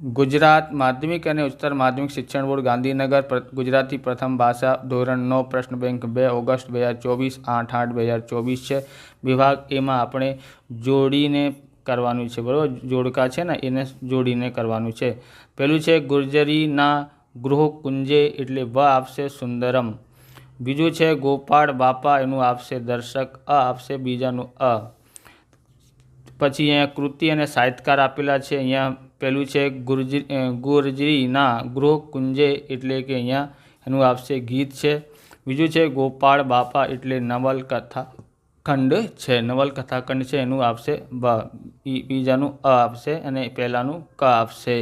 गुजरात माध्यमिक और उच्चतर माध्यमिक शिक्षण बोर्ड गांधीनगर गुजराती प्रथम भाषा धोरण 9 प्रश्न बैंक 2 ऑगस्ट 2024 8/8/2024 है। विभाग ए में आपणे जोड़ीने करवानुं छे, बराबर। जोड़का छे ने एने जोड़ीने करवानुं छे। पहेलुं छे गुर्जरीना गृह कुंजे एटले व आपशे सुंदरम। बीजुं छे गोपाळ बापा, एनुं आपशे दर्शक अ आपशे बीजानुं अ। पछी अहींया कृति अने साहित्यकार आपेला छे। अहींया पहेलुं छे गुर्जरीना गृह कुंजे एटले के अहींया एनुं आपशे गीत छे। बीजुं छे गोपाळ बापा एटले नवलकथा खंड छे। नवलकथा खंड छे एनुं आपशे ब, बीजानुं अ आपशे अने पहेलानुं क आपशे।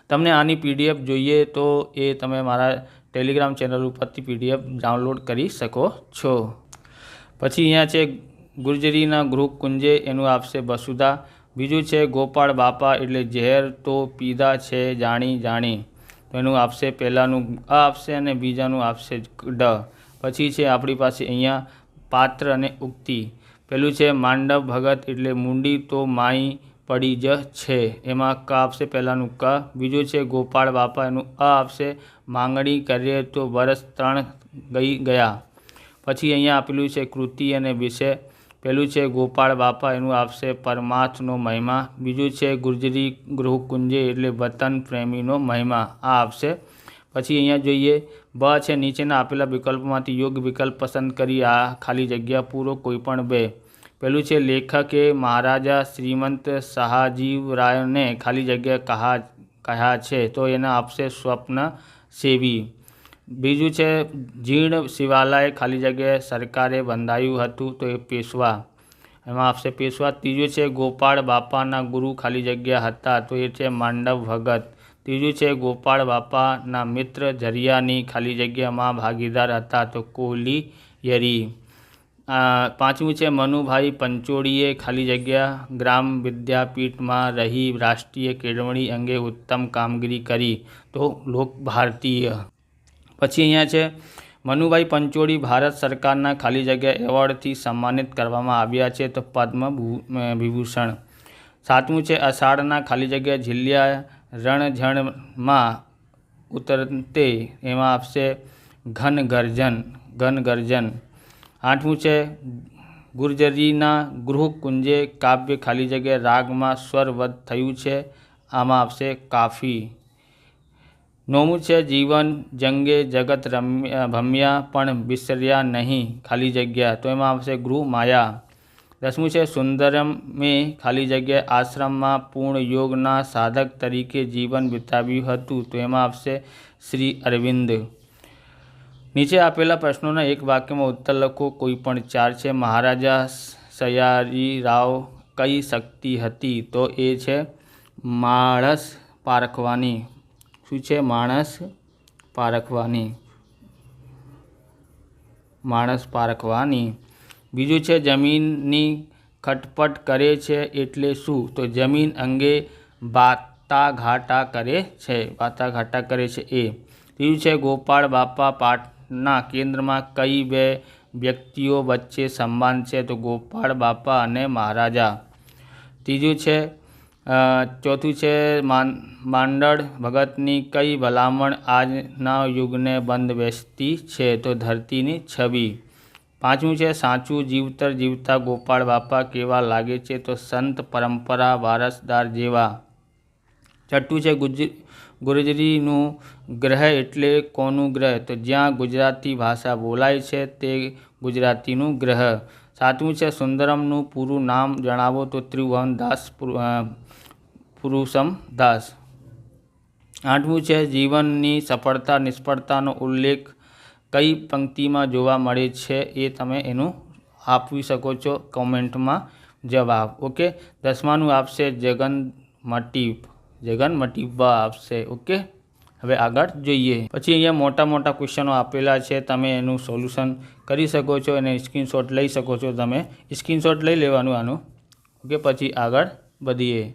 तमने आनी पीडीएफ जोईए तो ए तमे मारा टेलिग्राम चेनल परथी पीडीएफ डाउनलॉड करी शको छो। पछी अहींया छे गुर्जरीना गृह कुंजे एनुं आपशे वसुधा। बीजुं छे गोपाळ बापा एटले ઝેર तो पीधा छे जाणी जाणी, तो एनुं आपशे पहेलानुं अ आपशे अने बीजानुं आपशे ड। पछी छे आपणी पासे अहींया पात्र अने उक्ति। पहेलुं छे मांडव भगत एटले मूंडी तो माई पड़ी ज छे, एमां क आपशे पहेलानुं क। बीजुं छे गोपाळ बापा एनुं अ आपशे मांगणी करे तो वरस 3 गई गया। पछी अहींया आपेलुं छे कृति अने विषय। पहेलुं छे गोपाळ बापा एनुं आपशे परमार्थनो महिमा। बीजुं छे गुर्जरी गृह कुंजे एटले वतन प्रेमीनो महिमा, आ आपशे। पछी अहींया जोईए ब छे नीचेना आपेला विकल्पोमांथी योग्य विकल्प पसंद करी आ खाली जग्या पूरो कोईपण बे। पहेलुं छे लेखके महाराजा श्रीमंत शाहजीवरायने खाली जग्या कह्या छे, तो एना आपशे स्वप्न सेवी। बीजुं छे जीर्ण शिवालय खाली जग्या सरकारे बंधायुं हतुं, तो ए पेशवा, एमां आपशे पेशवा। तीजुं छे गोपाळ बापाना गुरु खाली जग्या हता, तो ए छे मांडव भगत। तीजुं छे गोपाळ बापाना मित्र झरियानी खाली जग्यामां भागीदार हता, तो कोहलीयरी। पांचमुं छे मनुभाई पंचोड़ीए खाली जग्या ग्राम विद्यापीठ में रही राष्ट्रीय केळवणी अंगे उत्तम कामगीरी करी, तो लोक भारतीय। पछी अहींया छे मनुभाई पंचोड़ी भारत सरकारना खाली जग्या एवॉर्डथी सम्मानित करवामां आव्या छे, तो पद्म विभूषण। सातमुं छे अषाढ़ना खाली जग्या झील्या रणझण में उतरते, एमां आपशे घन गर्जन। आठमुं छे गुर्जरीना गृह कुंजे काव्य खाली जग्या राग में स्वरबद्ध थयुं छे, आमां आपशे काफी। नौमुं छे जीवन जंगे जगत भम्या पण विसर्या नहीं खाली जग्या, तो एमां आपशे गृह माया। दसमुं छे सुंदरम में खाली जग्या आश्रम में पूर्ण योगना साधक तरीके जीवन विताव्युं हतुं, तो एमां आपशे श्री अरविंद। नीचे आपेला प्रश्नों एक वाक्य में उत्तर लखो, कोईपण 4 छे। महाराजा सयाजीराव कई शक्ति हती, तो ए छे माणस पारखवानी। शुं छे? माणस पारखवानी। बीजुं छे जमीननी खटपट करे छे एटले शुं? तो जमीन अंगे वाटाघाटा करे छे, ए। तीजुं छे गोपाळ बापा पाठना केंद्र में कई बे व्यक्तिओ वच्चे संबंध छे, तो गोपाळ बापा अने महाराजा। तीजुं छे चौथुं छे मांडळ भगतनी कई भलामण आजना युगने बंद बेसती छे, तो धरतीनी छवि। पांचमुं छे साचुं जीवतर जीवता गोपाळ बापा केवा लागे छे, तो संत परंपरा वारसदार जेवा। छठुं छे गुर्जरीनुं ग्रह एटले कोनुं ग्रह? तो ज्यां गुजराती भाषा बोलाय छे ते गुजरातीनुं ग्रह। सातमुं छे सुंदरमनुं पूरुं नाम जणावो, तो त्रिभुवनदास पुरुषम दास। आठमुं छे जीवननी सफलता निष्फळतानो उल्लेख कई पंक्ति में जोवा मळे छे, ए तमे एनुं आपी शको छो कॉमेंट में जवाब। ओके। 10मानुं आपशे जगनमटीप आपशे। ओके। हवे आगळ जोईए। पछी अहींया मोटा मोटा क्वेश्चनो आपेला छे, तमे एनुं सोल्यूशन करी शको छो अने स्क्रीनशॉट लई शको छो। तमे स्क्रीनशॉट लई लेवानुं आनुं। ओके। पछी आगळ वधीए।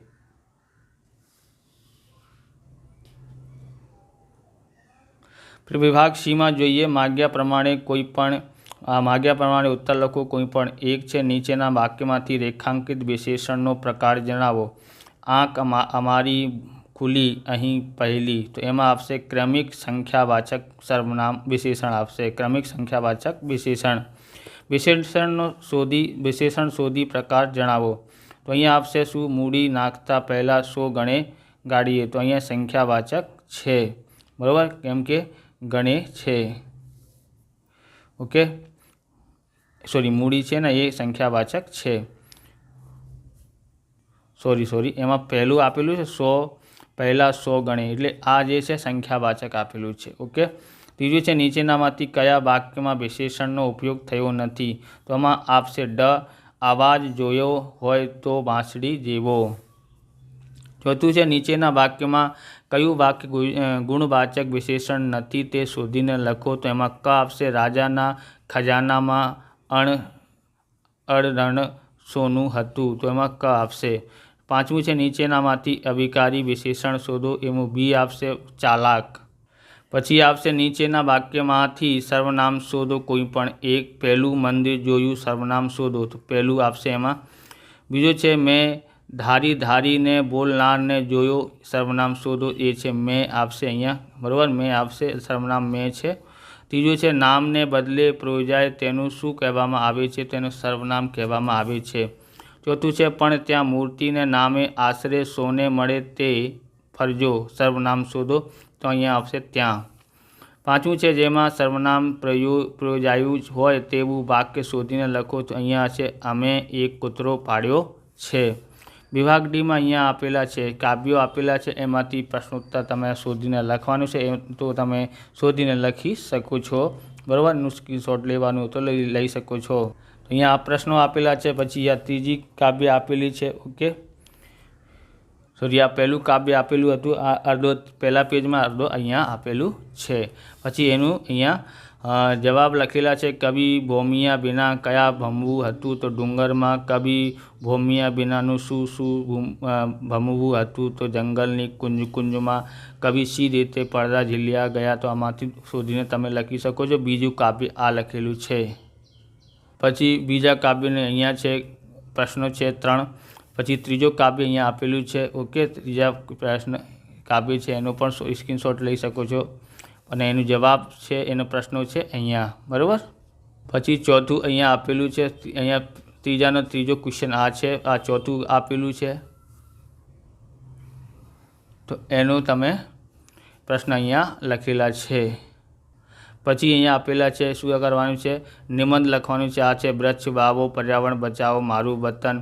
विभाग सी में जोईए माग्या प्रमाणे कोईपण આ માગ્યા પ્રમાણે ઉત્તર લખો, કોઈ પણ એક છે. નીચેના વાક્યમાંથી રેખાંકિત વિશેષણનો પ્રકાર જણાવો. આંખ અમારી ખુલી અહીં પહેલી, તો એમાં આવશે ક્રમિક સંખ્યાવાચક સર્વનામ વિશેષણ આવશે. ક્રમિક સંખ્યાવાચક વિશેષણ. વિશેષણ શોધી પ્રકાર જણાવો. તો અહીંયા આવશે શું? મૂડી નાખતા પહેલાં 100 ગણે ગાડીએ, તો અહીંયા સંખ્યાવાચક છે, બરાબર, કેમ કે ગણે છે. ઓકે, સોરી, મૂડી છે ને એ સંખ્યાવાચક છે. સોરી, એમાં પહેલું આપેલું છે 100 પહેલાં 100 ગણે, એટલે આ જે છે સંખ્યાવાચક આપેલું છે. ઓકે, ત્રીજું છે નીચેનામાંથી કયા વાક્યમાં વિશેષણનો ઉપયોગ થયો નથી? તો આમાં આપશે આવાજ જોયો હોય તો વાંસળી જેવો. ચોથું છે નીચેના વાક્યમાં કયું વાક્ય ગુણવાચક વિશેષણ નથી તે શોધીને લખો. તો એમાં ક આવશે. રાજાના ખજાનામાં અણરણ સોનું હતું, તો એમાં ક આવશે. પાંચમું છે નીચેનામાંથી અવિકારી વિશેષણ શોધો, એમાં બી આવશે ચાલાક. પછી આવશે નીચેના વાક્યમાંથી સર્વનામ શોધો, કોઈ પણ એક. પહેલું મંદિર જોયું, સર્વનામ શોધો, તો પહેલું આવશે એમાં. બીજો છે મેં ધારીને બોલનારને જોયો, સર્વનામ શોધો, એ છે મેં આવશે અહીંયા, બરાબર, મેં આવશે, સર્વનામ મેં છે. ત્રીજું છે નામને બદલે પ્રયોજાય તેનું શું કહેવામાં આવે છે? તેનું સર્વનામ કહેવામાં આવે છે. ચોથું છે પણ ત્યાં મૂર્તિને નામે આશરે 100 મળે તે ફરજો, સર્વનામ શોધો, તો અહીંયા આવશે ત્યાં. પાંચમું છે જેમાં સર્વનામ પ્રયોજાયું હોય તેવું વાક્ય શોધીને લખો, તો અહીંયા છે અમે એક કૂતરો પાળ્યો છે. વિભાગ ડીમાં અહીંયા આપેલા છે કાવ્યો આપેલા છે, એમાંથી પ્રશ્નોત્તર તમે શોધીને લખવાનું છે, એ તો તમે શોધીને લખી શકો છો, બરાબર. એનું સ્ક્રીનશોટ લેવાનું તો લઈ શકો છો. અહીંયા આ પ્રશ્નો આપેલા છે. પછી આ ત્રીજી કાવ્ય આપેલી છે. ઓકે, સોરી, આ પહેલું કાવ્ય આપેલું હતું, આ અડધો પહેલા પેજમાં, અડધો અહીંયા આપેલું છે. પછી એનું અહીંયા જવાબ લખેલા છે. કવિ ભોમિયા વિના કયા ભમવું હતું? તો ડુંગરમાં. કવિ ભોમિયા વિનાનું શું ભમવું હતું? તો જંગલની કુંજમાં. કવિ સી રીતે પડદા ઝીલ્યા ગયા? તો આમાંથી શોધીને તમે લખી શકો છો. બીજું કાવ્ય આ લખેલું છે. પછી બીજા કાવ્યને અહીંયા છે પ્રશ્નો છે 3. પછી ત્રીજો કાવ્ય અહીંયા આપેલું છે. ઓકે, ત્રીજા પ્રશ્ન કાવ્ય છે એનો પણ સ્ક્રીનશોટ લઈ શકો છો, અને એનો જવાબ છે, એનો પ્રશ્નો છે અહીંયા, બરાબર. પછી ચોથું અહીંયા આપેલું છે. અહીંયા ત્રીજાનો ત્રીજો ક્વેશ્ચન આ છે, આ ચોથું આપેલું છે, તો એનું તમે પ્રશ્ન અહીંયા લખેલા છે. પછી અહીંયા આપેલા છે શું કરવાનું છે? નિબંધ લખવાનું છે. આ છે વૃક્ષ વાવો, પર્યાવરણ બચાવો, મારું વતન,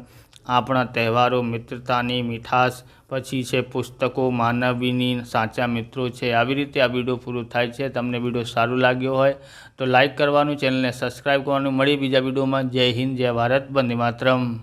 આપણા તહેવારો, મિત્રતાની મીઠાશ. પછી છે પુસ્તકો માનવીની સાચા મિત્રો છે. આવી રીતે આ વિડીયો પૂરો થાય છે. તમને વિડીયો સારું લાગ્યો હોય તો લાઇક કરવાનું, ચેનલને સબસ્ક્રાઈબ કરવાનું. મળી બીજા વિડીયોમાં. જય હિન્દ, જય ભારત, વંદે માતરમ.